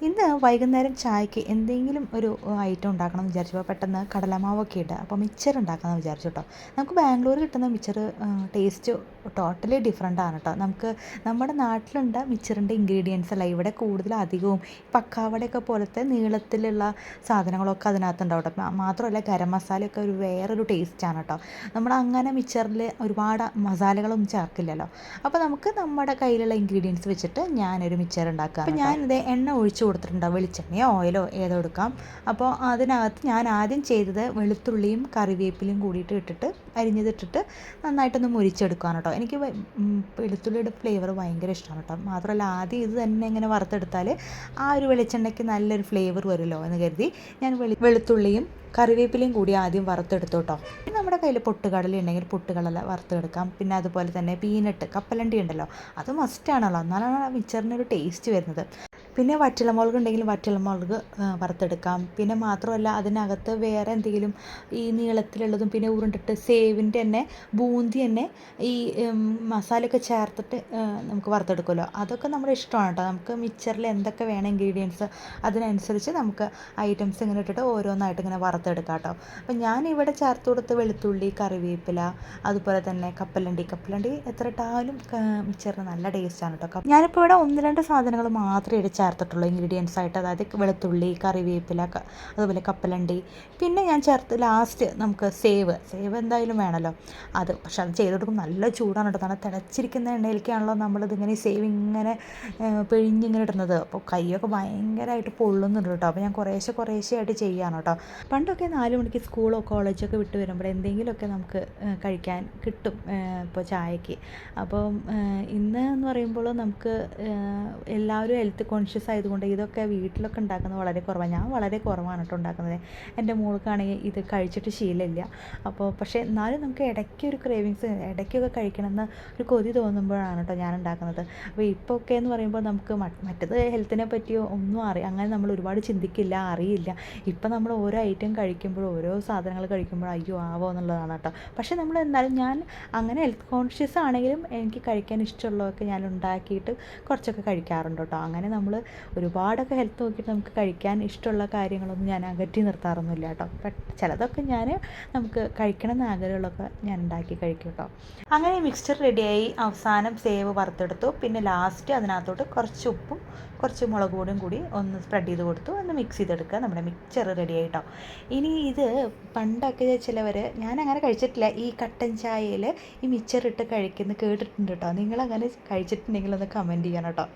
ഇന്ന് വൈകുന്നേരം ചായക്ക് എന്തെങ്കിലും ഒരു ഐറ്റം ഉണ്ടാക്കണം എന്ന് വിചാരിച്ചപ്പോൾ പെട്ടെന്ന് കടലമാവൊക്കെ ഇട്ട് അപ്പോൾ മിച്ചർ ഉണ്ടാക്കാമെന്ന് വിചാരിച്ചു കേട്ടോ. നമുക്ക് ബാംഗ്ലൂർ കിട്ടുന്ന മിച്ചർ ടേസ്റ്റ് ടോട്ടലി ഡിഫറെൻ്റ് ആണ് കേട്ടോ. നമുക്ക് നമ്മുടെ നാട്ടിലുണ്ട് മിച്ചറിൻ്റെ ഇൻഗ്രീഡിയൻസ് അല്ല ഇവിടെ കൂടുതൽ അധികവും പക്കാവടയൊക്കെ പോലത്തെ നീളത്തിലുള്ള സാധനങ്ങളൊക്കെ അതിനകത്തുണ്ടാവും കേട്ടോ. മാത്രമല്ല ഗരം മസാലയൊക്കെ ഒരു വേറൊരു ടേസ്റ്റാണ് കേട്ടോ. നമ്മൾ അങ്ങനെ മിച്ചറിൽ ഒരുപാട് മസാലകളൊന്നും ചേർക്കില്ലല്ലോ. അപ്പോൾ നമുക്ക് നമ്മുടെ കയ്യിലുള്ള ഇൻഗ്രീഡിയൻസ് വെച്ചിട്ട് ഞാനൊരു മിച്ചർ ഉണ്ടാക്കാം. അപ്പോൾ ഞാനിത് എണ്ണ ഒഴിച്ച് കൊടുത്തിട്ടുണ്ടാവും, വെളിച്ചെണ്ണയോ ഓയിലോ ഏതോ എടുക്കാം. അപ്പോൾ അതിനകത്ത് ഞാൻ ആദ്യം ചെയ്തത് വെളുത്തുള്ളിയും കറിവേപ്പിലയും കൂടിയിട്ട് ഇട്ടിട്ട് അരിഞ്ഞതിട്ടിട്ട് നന്നായിട്ടൊന്ന് മുരിച്ചെടുക്കുകയാണ് കേട്ടോ. എനിക്ക് വെളുത്തുള്ളിയുടെ ഫ്ലേവർ ഭയങ്കര ഇഷ്ടമാണ് കേട്ടോ. മാത്രമല്ല ആദ്യം ഇത് തന്നെ ഇങ്ങനെ വറുത്തെടുത്താൽ ആ ഒരു വെളിച്ചെണ്ണയ്ക്ക് നല്ലൊരു ഫ്ലേവർ വരുമല്ലോ എന്ന് കരുതി ഞാൻ വെളുത്തുള്ളിയും കറിവേപ്പിലയും കൂടി ആദ്യം വറുത്തെടുത്തു കേട്ടോ. പിന്നെ നമ്മുടെ കയ്യിൽ പൊട്ടുകടല ഉണ്ടെങ്കിൽ പൊട്ടുകടല വറുത്തെടുക്കാം. പിന്നെ അതുപോലെ തന്നെ പീനട്ട് കപ്പലണ്ടി ഉണ്ടല്ലോ, അത് മസ്റ്റാണല്ലോ, എന്നാലാണ് ആ മിച്ചറിനൊരു ടേസ്റ്റ് വരുന്നത്. പിന്നെ വറ്റൽമുളക് ഉണ്ടെങ്കിൽ വറ്റൽമുളക് വറുത്തെടുക്കാം. പിന്നെ മാത്രമല്ല അതിനകത്ത് വേറെ എന്തെങ്കിലും ഈ നീളത്തിലുള്ളതും പിന്നെ ഉരുണ്ടിട്ട് സേവിൻ്റെ തന്നെ ബൂന്തി തന്നെ ഈ മസാലയൊക്കെ ചേർത്തിട്ട് നമുക്ക് വറുത്തെടുക്കുമല്ലോ, അതൊക്കെ നമ്മുടെ ഇഷ്ടമാണ് കേട്ടോ. നമുക്ക് മിച്ചറിൽ എന്തൊക്കെ വേണം ഇൻഗ്രീഡിയൻസ് അതിനനുസരിച്ച് നമുക്ക് ഐറ്റംസ് ഇങ്ങനെ ഇട്ടിട്ട് ഓരോന്നായിട്ട് ഇങ്ങനെ വറുത്തെടുക്കാം കേട്ടോ. അപ്പം ഞാനിവിടെ ചേർത്ത് കൊടുത്ത് വെളുത്തുള്ളി കറിവേപ്പില അതുപോലെ തന്നെ കപ്പലണ്ടി എത്ര ഇട്ടാലും മിച്ചറിന് നല്ല ടേസ്റ്റാണ് കേട്ടോ. ഞാനിപ്പോൾ ഇവിടെ 1-2 സാധനങ്ങൾ മാത്രമേ ചേർത്തിട്ടുള്ളൂ ഇൻഗ്രീഡിയൻസ് ആയിട്ട്, അതായത് വെളുത്തുള്ളി കറിവേപ്പില അതുപോലെ കപ്പലണ്ടി. പിന്നെ ഞാൻ ചേർത്ത് ലാസ്റ്റ് നമുക്ക് സേവ് എന്തായാലും വേണമല്ലോ അത്. പക്ഷെ അത് ചെയ്ത് കൊടുക്കുമ്പോൾ നല്ല ചൂടാണ് കേട്ടോ. നല്ല തിളച്ചിരിക്കുന്ന എണ്ണയിലേക്കാണല്ലോ നമ്മളിതിങ്ങനെ സേവ് ഇങ്ങനെ പിഴിഞ്ഞിങ്ങനെ ഇടുന്നത്. അപ്പോൾ കൈയൊക്കെ ഭയങ്കരമായിട്ട് പൊള്ളുന്നുണ്ട് കേട്ടോ. അപ്പോൾ ഞാൻ കുറേശ്ശെ ചെയ്യുകയാണ് കേട്ടോ. പണ്ടൊക്കെ 4 മണിക്ക് സ്കൂളോ കോളേജൊക്കെ വിട്ട് വരുമ്പോൾ എന്തെങ്കിലുമൊക്കെ നമുക്ക് കഴിക്കാൻ കിട്ടും ഇപ്പോൾ ചായക്ക്. അപ്പം ഇന്ന് എന്ന് പറയുമ്പോൾ നമുക്ക് എല്ലാവരും ഹെൽത്ത് കോൺഷ്യസ് ആയതുകൊണ്ട് ഇതൊക്കെ വീട്ടിലൊക്കെ ഉണ്ടാക്കുന്നത് വളരെ കുറവാണ്. ഞാൻ വളരെ കുറവാണ് കേട്ടോ ഉണ്ടാക്കുന്നത്. എൻ്റെ മോൾക്കാണെങ്കിൽ ഇത് കഴിച്ചിട്ട് ശീലമില്ല. അപ്പോൾ പക്ഷേ എന്നാലും നമുക്ക് ഇടയ്ക്ക് ഒരു ക്രേവിങ്സ്, ഇടയ്ക്കൊക്കെ കഴിക്കണമെന്ന് ഒരു കൊതി തോന്നുമ്പോഴാണ് കേട്ടോ ഞാൻ ഉണ്ടാക്കുന്നത്. അപ്പോൾ ഇപ്പോൾ ഒക്കെ എന്ന് പറയുമ്പോൾ നമുക്ക് മറ്റത് ഹെൽത്തിനെ പറ്റിയോ ഒന്നും അങ്ങനെ നമ്മൾ ഒരുപാട് ചിന്തിക്കില്ല, അറിയില്ല. ഇപ്പം നമ്മൾ ഓരോ ഐറ്റം കഴിക്കുമ്പോഴും ഓരോ സാധനങ്ങൾ കഴിക്കുമ്പോഴും അയ്യോ ആവോ എന്നുള്ളതാണ് കേട്ടോ. പക്ഷേ നമ്മൾ എന്നാലും ഞാൻ അങ്ങനെ ഹെൽത്ത് കോൺഷ്യസ് ആണെങ്കിലും എനിക്ക് കഴിക്കാൻ ഇഷ്ടമുള്ളതൊക്കെ ഞാൻ ഉണ്ടാക്കിയിട്ട് കുറച്ചൊക്കെ കഴിക്കാറുണ്ട് കേട്ടോ. അങ്ങനെ നമ്മൾ ഒരുപാടൊക്കെ ഹെൽത്ത് നോക്കിയിട്ട് നമുക്ക് കഴിക്കാൻ ഇഷ്ടമുള്ള കാര്യങ്ങളൊന്നും ഞാൻ അകറ്റി നിർത്താറൊന്നുമില്ല കേട്ടോ. ചിലതൊക്കെ നമുക്ക് കഴിക്കണം എന്ന് ആഗ്രഹമുള്ളതൊക്കെ ഞാൻ ഉണ്ടാക്കി കഴിക്കും കേട്ടോ. അങ്ങനെ മിക്സ്ചർ റെഡിയായി അവസാനം സേവ് വറുത്തെടുത്തു. പിന്നെ ലാസ്റ്റ് അതിനകത്തോട്ട് കുറച്ച് ഉപ്പും കുറച്ച് മുളക് പൊടിയും കൂടി ഒന്ന് സ്പ്രെഡ് ചെയ്ത് കൊടുത്തു, ഒന്ന് മിക്സ് ചെയ്തെടുക്കുക. നമ്മുടെ മിക്സ്ചർ റെഡി ആയിട്ടോ. ഇനി ഇത് പണ്ടൊക്കെ ചിലവർ, ഞാൻ അങ്ങനെ കഴിച്ചിട്ടില്ല, ഈ കട്ടൻ ചായയിൽ ഈ മിക്സ്ചർ ഇട്ട് കഴിക്കുന്നത് കേട്ടിട്ടുണ്ട് കേട്ടോ. നിങ്ങളങ്ങനെ കഴിച്ചിട്ടുണ്ടെങ്കിൽ ഒന്ന് കമൻറ്റ് ചെയ്യണം കേട്ടോ.